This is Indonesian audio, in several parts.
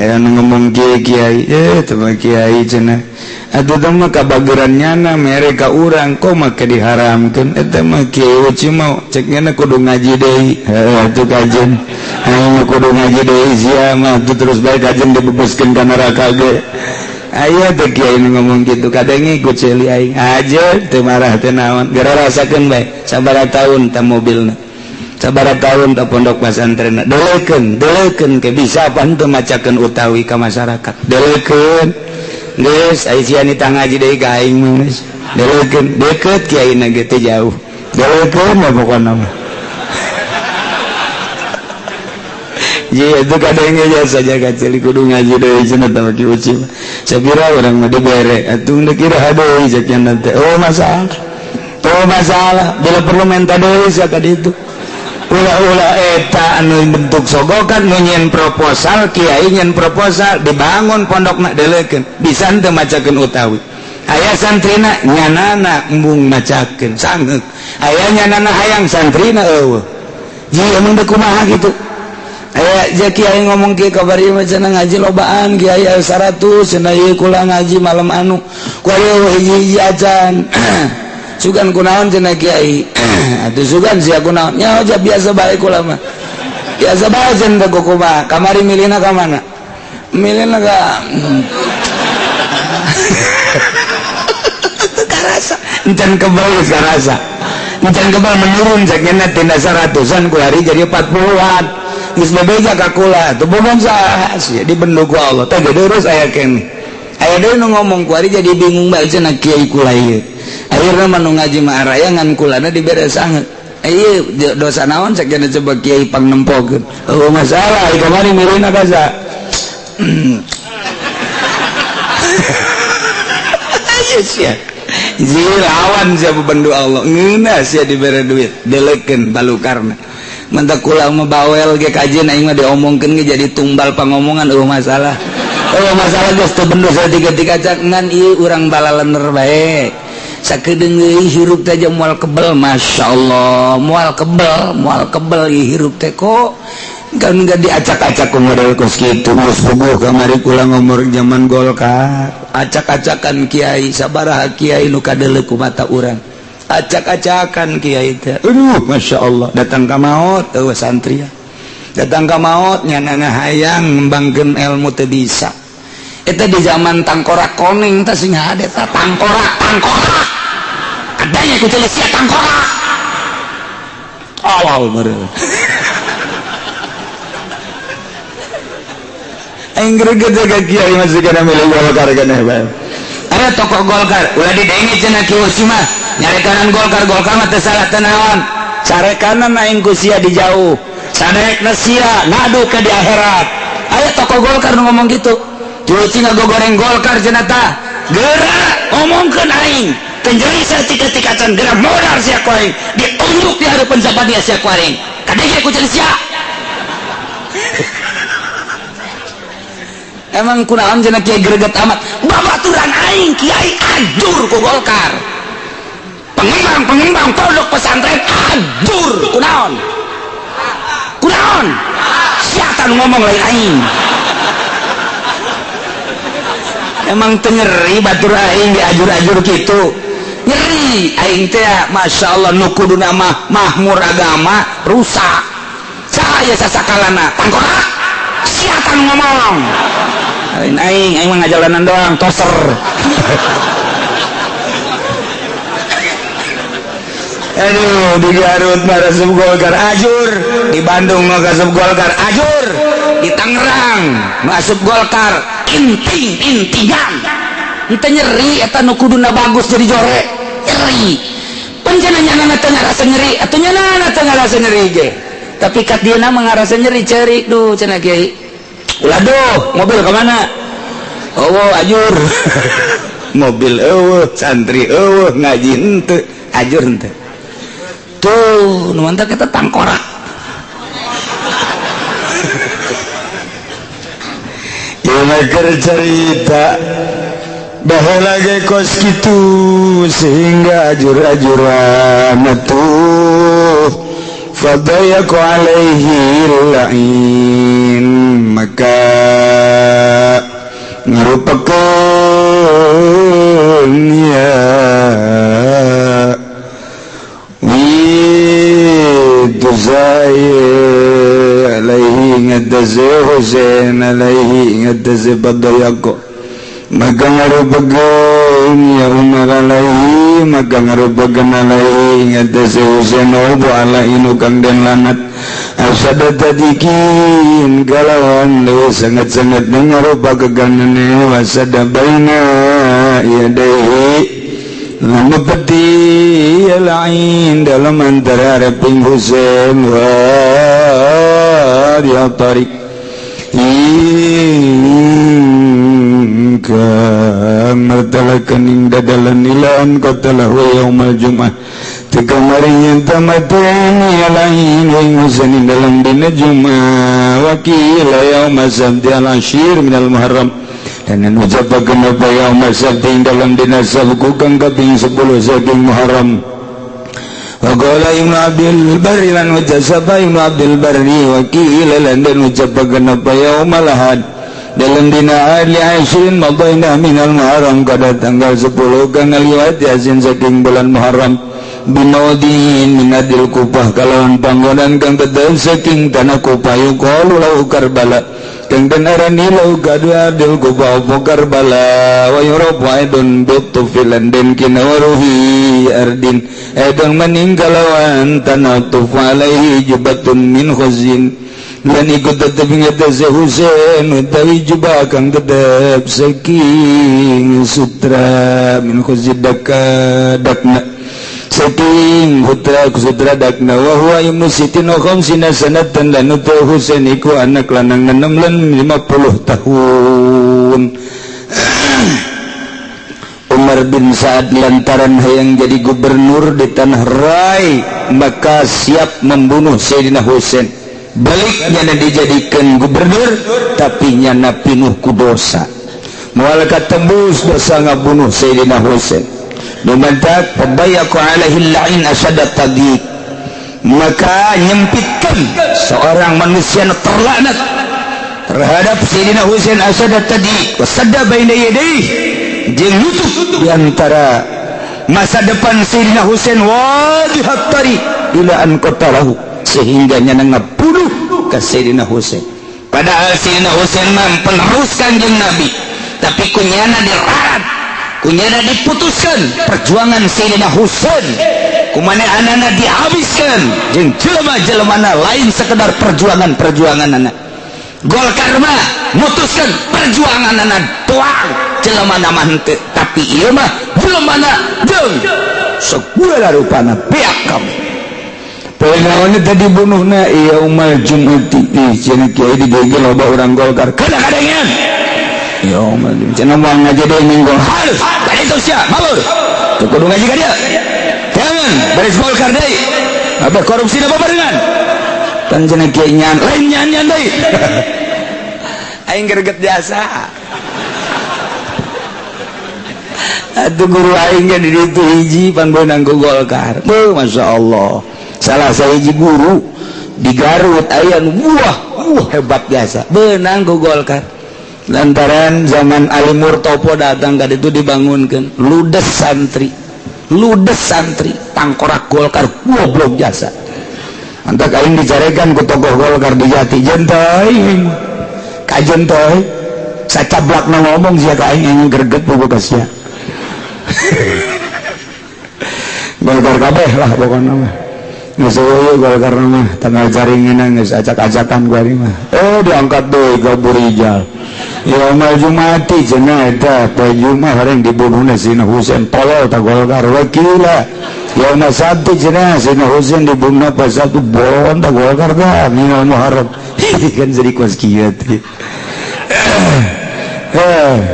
aya nu ngomong kiai teu kiai cenah atuh teh mah kabagerannyana mere ka urang kok make diharamkeun eta mah kiai cuma cekna kudu ngaji deui atuh kajen aya kudu ngaji deui sia mah terus bae kajen dibebaskeun ka neraka ge aya teh kiai nu ngomong kitu kadang ikut ceuli aing aja teu marah teh naon gara rasakeun bae sabaraha taun teh mobilna sabaraha taun teh pondok pesantren delekeun ke bisa pan teu macakeun utawi ka masyarakat delekeun geus aya sian ditah ngaji deui ka aing mah geus delekeun deket kiaina ge teh jauh delekeun mah pokona mah itu kadang saja kacil kudu ngaji deui cenah tah ki uci sabira urang mah dibere atuh teu kira hadeui sakian teh oh masalah bila perlu minta deui sak ditu ulah eta anu bentuk sogokan nu nyen proposal kiai nyen proposal dibangun pondokna delekeun bisa teu macakeun utawi aya santrina nyanana embung macakeun sangeuk aya nyanana hayang santrina eueuh jieu mun teu kumaha kitu aya ja kiai ngomong kieu kabar ieu mah cenah ngaji lobaan kiai 100 cenah ieu kula ngaji malam anu ku aya hiji ajan sugan kunaon cenah kiai atuh sugan sia kunaon nya aja biasa bae kula mah biasa bae cenah kumaha kamari milihna ka mana milihna ka karasa encan kebal karasa encan kebal menurun sakena tinda 100-an ku hari jadi 40-an geus bebeja ka kula teu bohong saha sia dibenduk ku Allah teh geus aya kene aya deui nu ngomong ku hari jadi bingung bae cenah kiai kula ieu akhirna mah nu ngaji mah arayangan kulana dibere sangeut ieu dosa naon sakena coba kiai pangnempokeun oh masalah ieu kamari mirina ka sa aya sia lawan sia bebendu Allah ngeuna sia dibere duit delekeun balukarna mantap kula mah bawel ge kajian aing mah diomongkeun ge jadi tumbal pangomongan masalah geus teu bendo saatiga-tiga cak ngan ieu urang balalener bae sakedeung euy hirup teh moal kebel masyaallah moal kebel ieu hirup teh kok kan enggak diacak-acak ku model kos kitu geus puguh kamari kula ngomor zaman Golkar acak-acakan kiai sabaraha kiai nu kadeleuk ku mata urang acak-acakan kiai teh aduh masyaallah datang ka maot eueuh santri datang ka maot nyanana hayang ngembangkeun ilmu teh bisa eta di zaman tangkorak koning teh sing hade teh tangkorak adanya ku teh sia tangkorak awal meureun aing greget ka kiai masih kana milih Golkar kana bae aya tokoh Golkar ulah didenge cenah kieu mah nyarekanan Golkar mah teu salah teu naon carekanan aing ku sia di jauh sadaekna sia ngadu ka di akhirat aya tokoh Golkar nu ngomong kitu cuci ngagogoreng Golkar cenah tah geura ngomongkeun aing tenjeri satika-tikacan geura modal sia ku aing diunjuk di hareupeun sapadia sia ku aing kadege ku cenah sia emang kunaon cenah kiai greget amat babaturan aing kiai ajur ku Golkar pengembang pondok pesantren ajur kunaon siatan ngomong lain aing emang teu nyeri batur aing diajur-ajur kitu nyeri aing teh masyaallah nu kuduna mah mahmur agama rusak saya sasakalana tangkorak siatan ngomong aing mah ngajalanan doang toser aduh di Garut mah resep Golkar ajur di Bandung mah resep Golkar ajur di Tangerang mah resep Golkar intian ente nyeri eta nu kuduna bagus jadi jore nyeri panjenengan teu ngarasa nyeri atuh nyanana teu ngarasa nyeri ge tapi kat dieuna mah ngarasa nyeri ceurik duh cenah kiai ulah duh mobil ke mana eueuh ajur mobil eueuh santri eueuh ngaji henteu ajur henteu tuh nu mantap kita tangkorak ieu mah keur cerita baheula ge kos kitu sehingga ajur-ajuran tuh fadayaku alaihi la'in maka ngarupakeun ya widu saya alaihi ngadase Husain alaihi ngadase Badayako maka ngarupakeun ya Umar alaihi maka ngarupakeun alaihi ngadase Husain obo alaihi kang den lanat asada tadikin kalawan lu sangat-sangat ngarupa keganane wasada baina yadaihi lama peti lain dalam antara raping Husain wa dia tarik hingga mertalakan ing dadalan nilan qatalahu yaumal jum'ah kemarin tamaten ya lain wing Husain dalam dina Jumat wakil yaum sabti al-ashir minal muharram dan ucapakeun apa yaum sabti dalam dina sabtu kang kaping 10 saking muharram wa qala ibnu abdul barri lan ucapa ibnu abdul barri wakil lan dan ucapakeun apa yaum al-ahad dalam dina ahli ashirin madaina minal muharram kada tanggal 10 kang liwat yasin saking bulan muharram binodin minadil kupah kalawan panggonan kang tetep saking tanah kupah yuqalu lahu Karbala kang den arani lahu kadua adil kupah apa Karbala wa yurabu aidun bitufilan den kinawaruhi ardin aidun meningkalawan tanah tufa alaihi jubatun min khuzin lan ikut tetep ngatasi Husain utawi jubah kang tetep saking sutra min khuzin dakna saking sutra dakna wa huwa ibnu sitin wa khamsina sanatan lan utu Husain iku anak lanang 50 tahun Umar bin Sa'ad lantaran hayang jadi gubernur di tanah Rai maka siap membunuh Sayyidina Husain baliknya dijadikan gubernur tapi nyana pinuh ku dosa moal katembus dosa ngabunuh Sayyidina Husain Numantak tabayaku alaihi la'in asyadat tadiq maka nyempitkan seorang manusia terlaknat terhadap Sayyidina Husain asyadat tadiq wasadda baina yadayhi jeung nutup diantara masa depan Sayyidina Husain wadihat tariq ila an qatalahu sehingga nyana ngabunuh ke Sayyidina Husain padahal Sayyidina Husain peneruskan jeung Nabi tapi kunyana dirarat kunyana diputuskan perjuangan Sayyidina Husain kumane anana dihabiskan jeung jelema-jelemana lain sekedar perjuangan anak Golkar mah mutuskan perjuangan anak doang jelemana mah henteu tapi ieu mah jelemana jeung segala rupana pihak kamu pengawannya tadi bunuhna iya umal jumati cenah kiai digegel loba urang Golkar kadang-kadangan ya umal cenah moal ngajade minggol halus tadi itu sia mabur teu kudu ngaji ka dia jangan beres Golkar deui apa korupsi apa barengan kan cenah kiai nyan lain nyan deui aing greget jasa atuh guru aing di ditu hiji pan beunang ku Golkar masyaallah salah sahiji guru di Garut aya nu hebat biasa beunang ku Golkar lantaran zaman Ali Murtopo datang ka ditu dibangunkeun ludes santri tangkorak Golkar goblok jasa antak aing dicarekan ku tokoh Golkar di Jati jenteuy kajen teh sacablakna ngomong sia ka aing greget pokokna sia Golkar kabeh lah pokokna mah geus eueuh Golkar mah tanggal jaringan geus acak-acakan gua mah diangkat deui ka Burijal ya mal Jumati cenah eta poe Jumat hareng dibunuhna Sayyidina Husain tolol ta Golkar wakila ya mal Sabtu cenah Sayyidina Husain dibunuhna pas Sabtu bolon ta Golkar tah minal Muharram kan jadi kuas kieu teh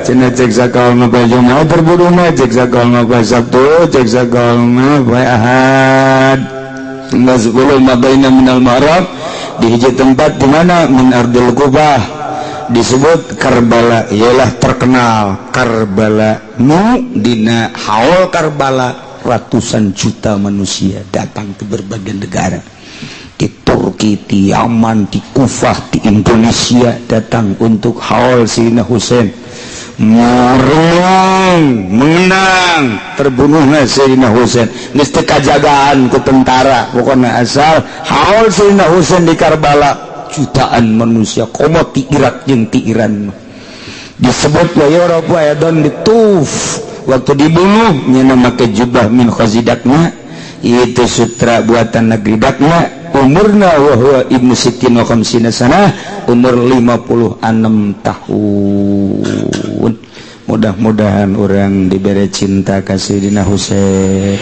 cenah cek sakal mah poe Jumat terbunuhna cek sakal mah poe Sabtu cek sakal mah poe Ahad tanggal 10 mabaina minal Muharram di hiji tempat di mana min ardil Kubah disebut Karbala ialah terkenal Karbala nu dina haul Karbala ratusan juta manusia datang ke berbagai negara gitu Turki, di Yaman, di Kufah, di Indonesia datang untuk haul Sayyidina Husain. Menang terbunuhnya Sayyidina Husain geus teu kajagaan ku tentara pokoknya asal haul Sayyidina Husain di Karbala jutaan manusia komo ti Irak jeung ti Iran disebut wa Yurab wa Yadon dituf waktu dibunuh nyana make jubah min khazidakna itu sutra buatan negeri dakna umurna wa huwa ibnu sittin wa khamsina sanah umur 56 tahun. Mudah-mudahan orang diberi cinta ka Sayyidina Husain,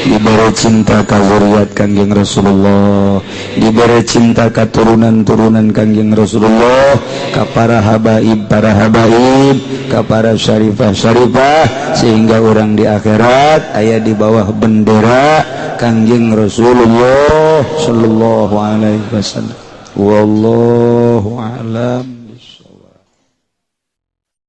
diberi cinta ka zuriat Kangjeng Rasulullah, diberi cinta ka turunan-turunan Kangjeng Rasulullah, ka para habaib, ka para syarifah sehingga orang di akhirat aya di bawah bendera Kangjeng Rasulullah sallallahu alaihi wasallam. Wallahu a'lam.